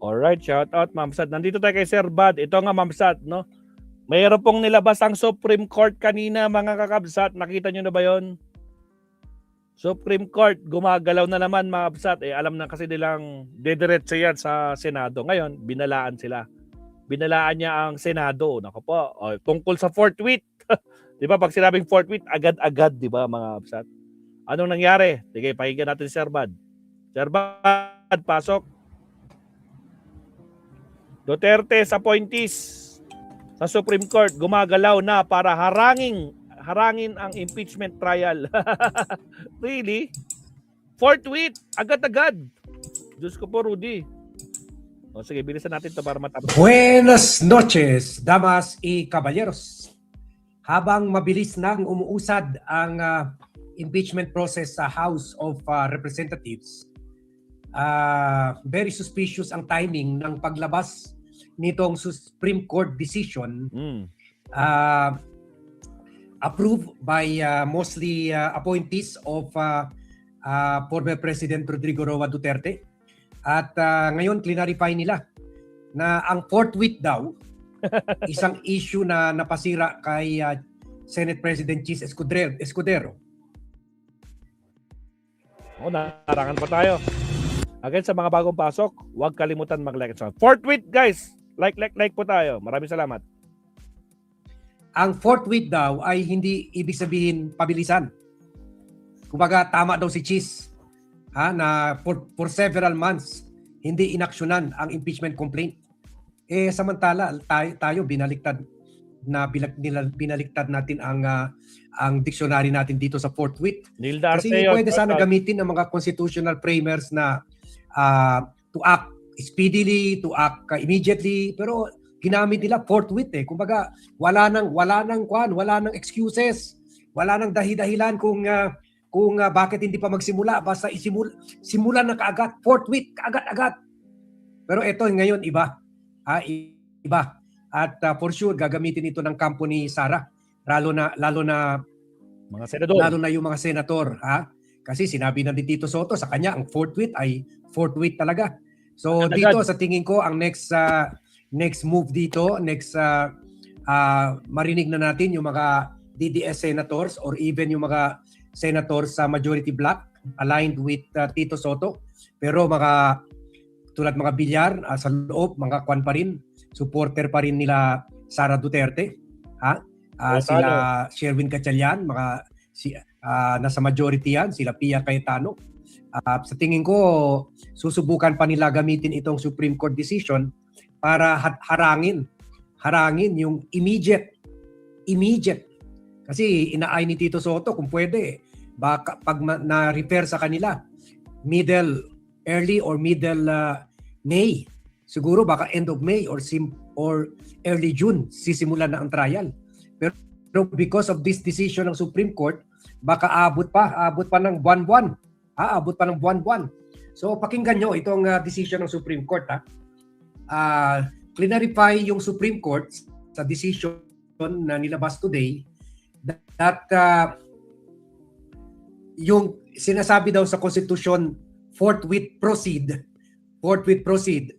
Alright, shout out Ma'am Sad. Nandito tayo kay Sir Bad. Ito nga Ma'am Sad, no? Mayroon pong nilabas ang Supreme Court kanina mga kakabsat. Nakita nyo na ba yon? Supreme Court, gumagalaw na naman mga kabsat. Alam na kasi nilang dediretso yan sa Senado. Ngayon, binalaan sila. Binalaan niya ang Senado. Naku po, tungkol sa fourth tweet. Di ba, pag sinabing fourth tweet, agad-agad, di ba mga kabsat? Anong nangyari? Sige, pakinggan natin si Sir Bad. Sir Bad, pasok. Duterte's appointees sa Supreme Court gumagalaw na para harangin ang impeachment trial. Really? Fourth tweet, agad-agad. Diyos ko po, Rudy. O sige, bilisan natin ito para matapos. Buenas noches, damas y caballeros. Habang mabilis nang umuusad ang impeachment process sa House of Representatives, very suspicious ang timing ng paglabas nitong Supreme Court decision approved by mostly appointees of former President Rodrigo Roa Duterte. At ngayon clarify nila na ang fourth tweet daw isang issue na napasira kay Senate President Chis Escudero. Narangan pa tayo. Again, sa mga bagong pasok, huwag kalimutan mag-like. Fourth tweet, guys. Like po tayo. Maraming salamat. Ang fourth tweet daw ay hindi ibig sabihin pabilisan. Kumbaga tama daw si Chis na for several months hindi inaksyonan ang impeachment complaint. Samantala tayo binaliktad natin ang dictionary natin dito sa fourth tweet. Kasi pwede sana gamitin ng mga constitutional framers na to act speedily, to act immediately, pero ginamit nila fourth tweet Kumbaga wala nang excuses, wala nang dahilan kung bakit hindi pa magsimula, basta simulan na kaagad, fourth tweet kaagad-agad. Pero ito ngayon iba. Iba. At for sure gagamitin ito ng kampo ni Sara, lalo na mga senador. Lalo na yung mga senator, Kasi sinabi na ni Tito Soto sa kanya ang fourth tweet ay fourth tweet talaga. So dito sa tingin ko ang next move dito, marinig na natin yung mga DDS senators or even yung mga senators sa majority bloc aligned with Tito Soto. Pero tulad mga Villar sa loob, mga kwan pa rin, supporter pa rin nila Sara Duterte. Sila Sherwin Gatchalian, nasa majority yan, sila Pia Cayetano. Sa tingin ko, susubukan pa nila gamitin itong Supreme Court decision para harangin yung immediate. Kasi inaay ni Tito Soto kung pwede, baka pag na-refer sa kanila, early or middle May. Siguro baka end of May or early June sisimulan na ang trial. Pero because of this decision ng Supreme Court, baka abot pa ng buwan-buwan. Abot pa ng buwan-buwan. So pakinggan nyo itong decision ng Supreme Court. Clarify yung Supreme Court sa decision na nilabas today that yung sinasabi daw sa Constitution forthwith proceed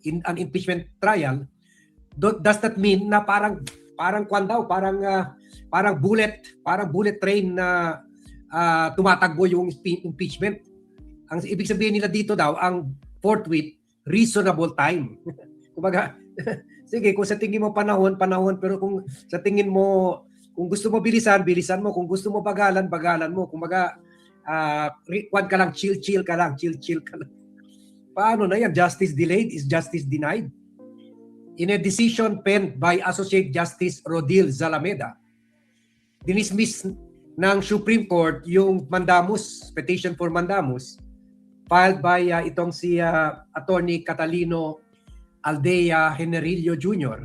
in an impeachment trial, does that mean na parang bullet train na tumatakbo yung impeachment. Ang ibig sabihin nila dito daw, ang forthwith, reasonable time. Kumbaga, sige, kung sa tingin mo panahon, pero kung sa tingin mo, kung gusto mo bilisan mo, kung gusto mo bagalan mo. Kumbaga, chill ka lang. Paano na yan? Justice delayed is justice denied. In a decision penned by Associate Justice Rodil Zalameda, dinismiss ng Supreme Court yung petition for mandamus filed by itong si Attorney Catalino Aldea Generillo Jr.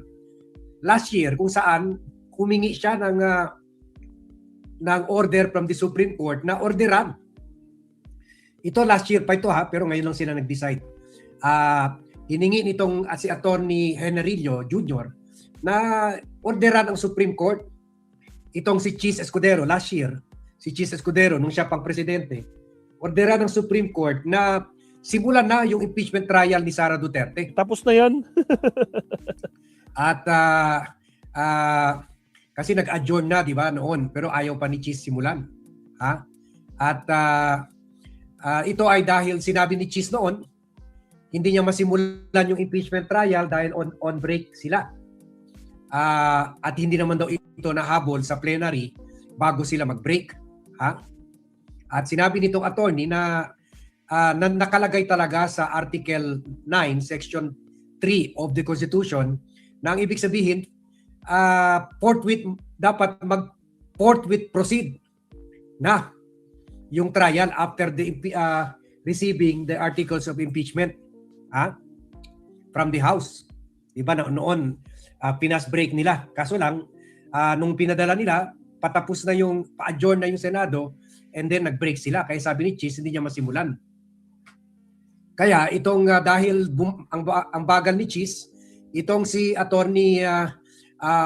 last year, kung saan humingi siya ng order from the Supreme Court na orderan. Ito last year pa ito pero ngayon lang sila nag-decide. Hiningi nitong si Attorney Generillo Jr. na orderan ang Supreme Court itong si Chis Escudero last year. Si Chis Escudero nung siya pang presidente, orderan ng Supreme Court na simulan na yung impeachment trial ni Sara Duterte. Tapos na yan. At kasi nag-adjourn na, di ba, noon, pero ayaw pa ni Cheese simulan. Ha? At ito ay dahil sinabi ni Cheese noon, hindi niya masimulan yung impeachment trial dahil on break sila. At hindi naman daw ito nahabol sa plenary bago sila mag-break. Ha? At sinabi nitong attorney na nakalagay talaga sa Article 9, Section 3 of the Constitution na ang ibig sabihin, dapat forthwith proceed na yung trial after the receiving the articles of impeachment from the House. Diba noon pinas break nila. Kaso lang nung pinadala nila, patapos na yung pa-adjourn na yung Senado and then nag-break sila. Kaya sabi ni Cheese hindi niya masimulan. Kaya itong dahil ang bagal ni Cheese, itong si attorney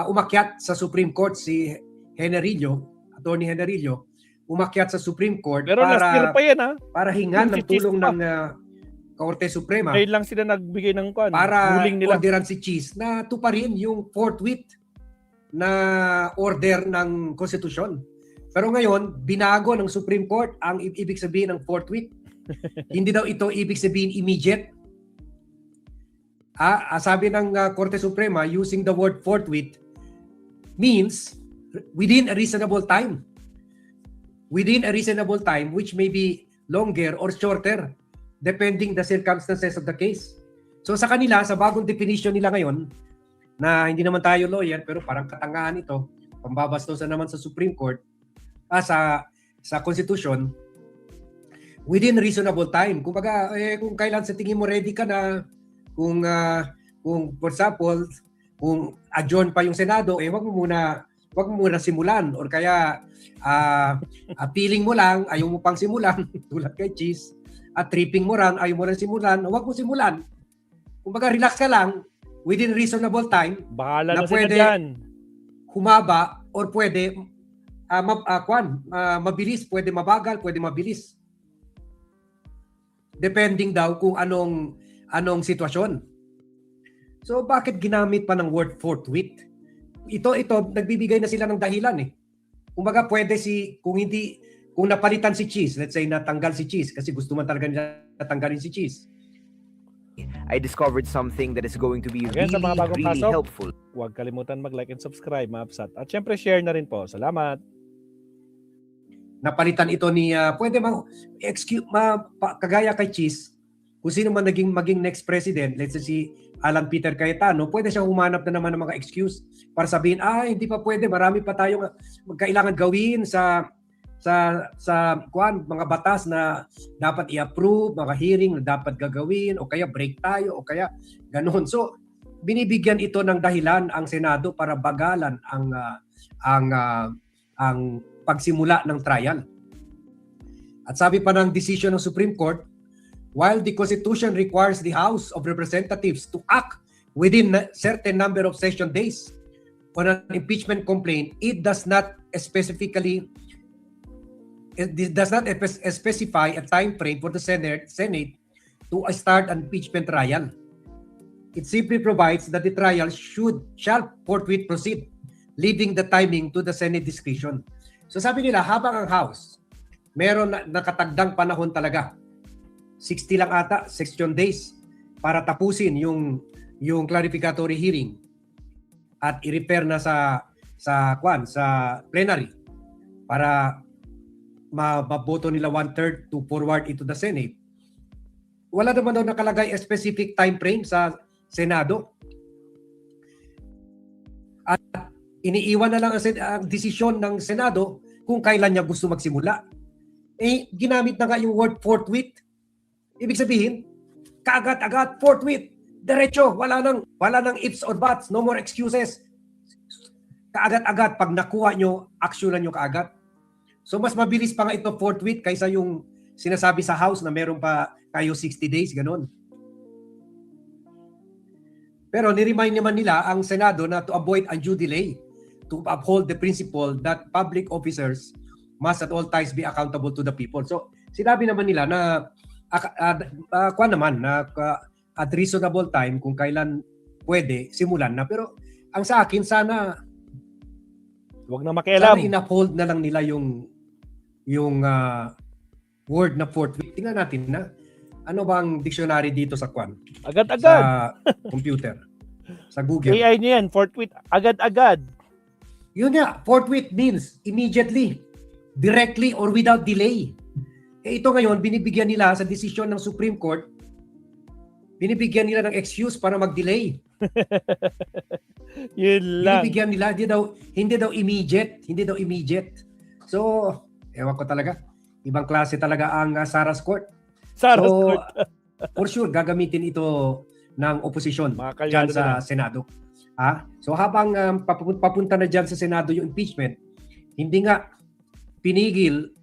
umakyat sa Supreme Court, si Attorney Generillo, umakyat sa Supreme Court. Pero last year pa yan, ha? Para hingan ng tulong ng Korte Suprema. Ngayon lang sila nagbigay ng para nila. orderan si Cheese na tuparin yung forthwith na order ng konstitusyon. Pero ngayon, binago ng Supreme Court ang ibig sabihin ng forthwith. Hindi daw ito ibig sabihin immediate. Sabi ng Korte Suprema, using the word forthwith means within a reasonable time. Within a reasonable time, which may be longer or shorter, depending the circumstances of the case. So sa kanila, sa bagong definition nila ngayon, na hindi naman tayo lawyer, pero parang katangahan ito, pambabastusan naman sa Supreme Court, sa Constitution, within reasonable time. Kumbaga, kung kailan sa tingin mo ready ka na, kung for example, kung adjourn pa yung Senado, wag mo muna simulan, or kaya feeling mo lang, ayaw mo pang simulan, tulad kay Cheese, at tripping mo lang, ayaw mo lang simulan, wag mo simulan. Kumbaga, relax ka lang, within reasonable time, bahala na pwede dyan. Humaba, or pwede mabilis, pwede mabagal, pwede mabilis. Depending daw kung anong sitwasyon. So bakit ginamit pa ng word forthwith? Ito nagbibigay na sila ng dahilan eh. Kumbaga pwede kung napalitan si Cheese, let's say natanggal si Cheese kasi gusto man talaga nila natanggalin si Cheese. I discovered something that is going to be Again, sa mga bagong really pasok, helpful. Huwag kalimutan mag-like and subscribe, mga Absat. At syempre share na rin po. Salamat. Napalitan ito ni kagaya kay Cheese, kung sino man maging next president, let's say si Alan Peter Cayetano, pwede siyang humanap na naman ng mga excuse para sabihin, hindi pa pwede, marami pa tayong kailangan gawin sa mga batas na dapat i-approve, mga hearing na dapat gagawin, o kaya break tayo, o kaya ganoon. So, binibigyan ito ng dahilan ang Senado para bagalan ang pagsimula ng trial. At sabi pa ng decision ng Supreme Court, while the Constitution requires the House of Representatives to act within a certain number of session days on an impeachment complaint, it does not specify a time frame for the Senate to start an impeachment trial. It simply provides that the trial shall forthwith proceed, leaving the timing to the Senate discretion. So sabi nila, habang ang House, meron nakatagdang panahon talaga. 60 lang ata, session days, para tapusin yung clarificatory hearing at i-refer na sa plenary para maboto nila 1/3 to forward into the Senate. Wala naman daw nakalagay a specific time frame sa Senado. At iniiwan na lang ang desisyon ng Senado kung kailan niya gusto magsimula. Ginamit na nga yung word forthwith. Ibig sabihin, kaagad-agad, forthwith, diretso, wala nang ifs or buts, no more excuses. Kaagad-agad, pag nakuha nyo, aksyonan nyo kaagad. So mas mabilis pa nga ito forthwith kaysa yung sinasabi sa House na meron pa kayo 60 days, ganun. Pero niremind naman nila ang Senado na to avoid undue delay, to uphold the principle that public officers must at all times be accountable to the people. So sinabi naman nila na Kuan naman na at reasonable time kung kailan pwede simulan na, pero ang sa akin sana Huwag na makialam. in-uphold na lang nila yung word na forthwith. Tingnan natin na ano bang dictionary dito sa Kwan, Agad-agad. sa computer, sa Google. AI niya yan, forthwith, agad-agad. Yun nga, forthwith means immediately, directly or without delay. Ito ngayon, binibigyan nila sa desisyon ng Supreme Court, binibigyan nila ng excuse para mag-delay. Yun lang. Binibigyan nila, hindi daw immediate. So, ewan ko talaga. Ibang klase talaga ang Sarah's Court. Sarah's So, Court. for sure, gagamitin ito ng oposisyon Mga dyan kalyado sa na. Senado. So, habang papunta na dyan sa Senado yung impeachment, hindi nga pinigil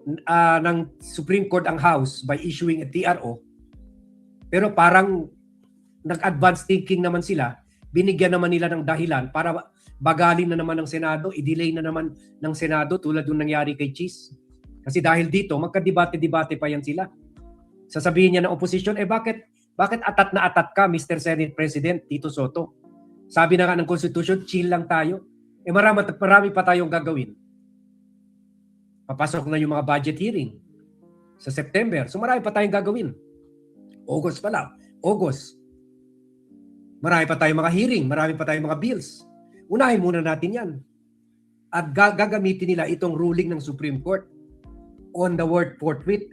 ng Supreme Court ang House by issuing a TRO, pero parang nag-advance thinking naman sila, binigyan naman nila ng dahilan para bagalin na naman ng Senado, i-delay na naman ng Senado tulad yung nangyari kay Cheese. Kasi dahil dito, magka-debate-debate pa yan sila. Sasabihin niya ng opposition, bakit atat na atat ka, Mr. Senate President Tito Soto? Sabi na nga ng Constitution, chill lang tayo. Marami pa tayong gagawin. Papasok na yung mga budget hearing sa September. So marami pa tayong gagawin. August pala. August. Marami pa tayong mga hearing. Marami pa tayong mga bills. Unahin muna natin yan. At gagamitin nila itong ruling ng Supreme Court on the word forthwith,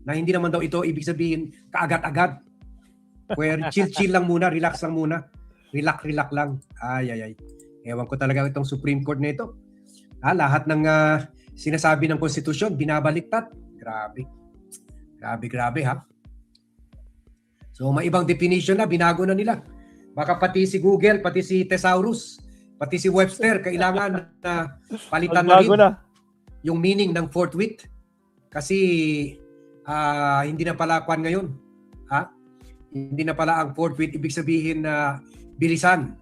na hindi naman daw ito ibig sabihin kaagad-agad. Where chill lang muna, relax lang muna. Relax lang. Ay. Ewan ko talaga itong Supreme Court na ito. Lahat ng sinasabi ng konstitusyon, binabaliktad. Grabe ha. So may ibang definition na, binago na nila. Baka pati si Google, pati si Thesaurus, pati si Webster, kailangan na palitan na rin yung meaning ng forthwith. Kasi hindi na pala kwan ngayon. Hindi na pala ang forthwith ibig sabihin na bilisan.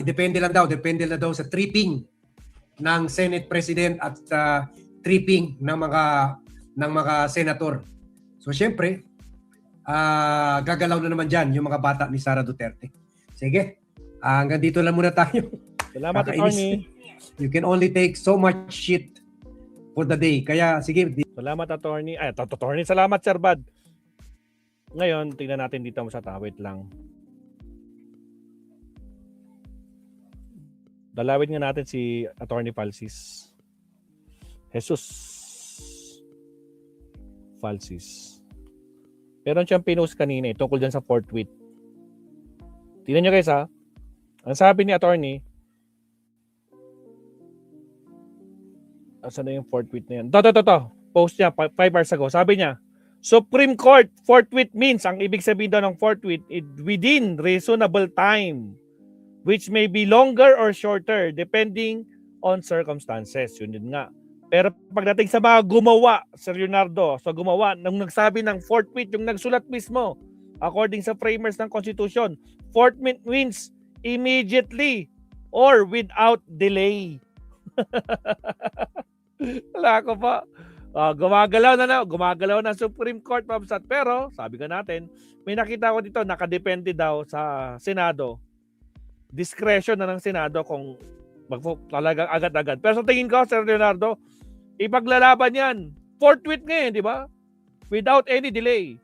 Depende lang daw sa tripping ng Senate President at tripping ng mga senator. So syempre, gagalaw na naman dyan yung mga bata ni Sara Duterte. Sige, hanggang dito lang muna tayo. Salamat, Attorney. You can only take so much shit for the day. Kaya sige. Salamat, Attorney. Attorney, salamat, Sir Bad. Ngayon, tingnan natin dito sa tawid lang. Dalawin nga natin si Attorney Falsis. Jesus Falsis. Meron siyang pinost kanina tungkol dyan sa forthwith. Tingnan nyo guys ha. Ang sabi ni Attorney, asan na yung forthwith na yan? Ito. Post niya 5 hours ago. Sabi niya, Supreme Court, forthwith means, ang ibig sabihin daw ng forthwith, within reasonable time, which may be longer or shorter depending on circumstances. Yun nga. Pero pagdating sa mga gumawa, Sir Leonardo, nung nagsabi ng forthwith, yung nagsulat mismo, according sa framers ng Constitution, forthwith means immediately or without delay. Wala ko pa. Gumagalaw na Supreme Court, Mabsat. Pero, sabi ka natin, may nakita ko dito, nakadepende daw sa Senado. Discretion na ng Senado kung talagang agad-agad. Pero sa tingin ko, Sir Leonardo, ipaglalaban yan. Forthwith ngayon, di ba? Without any delay.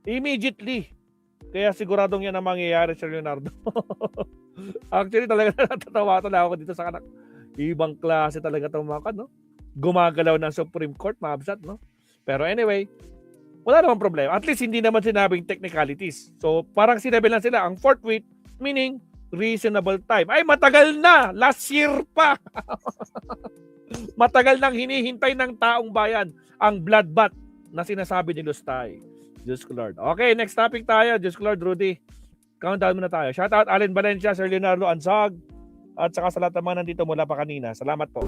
Immediately. Kaya siguradong yan ang mangyayari, Sir Leonardo. Actually, talaga natatawa ako dito sa kanak. Ibang klase talaga itong mga no? Gumagalaw ng Supreme Court, Mabsat, no? Pero anyway, wala namang problema. At least hindi naman sinabing technicalities. So, parang sinabi lang sila, ang forthwith, meaning reasonable time. Ay, matagal na! Last year pa! Matagal nang hinihintay ng taong bayan ang bloodbath na sinasabi ni Lustay. Diyos ko Lord. Okay, next topic tayo. Diyos ko Lord, Rudy. Countdown muna tayo. Shout out Allen Valencia, Sir Leonardo Ansag, at saka sa lahat naman nandito mula pa kanina. Salamat po.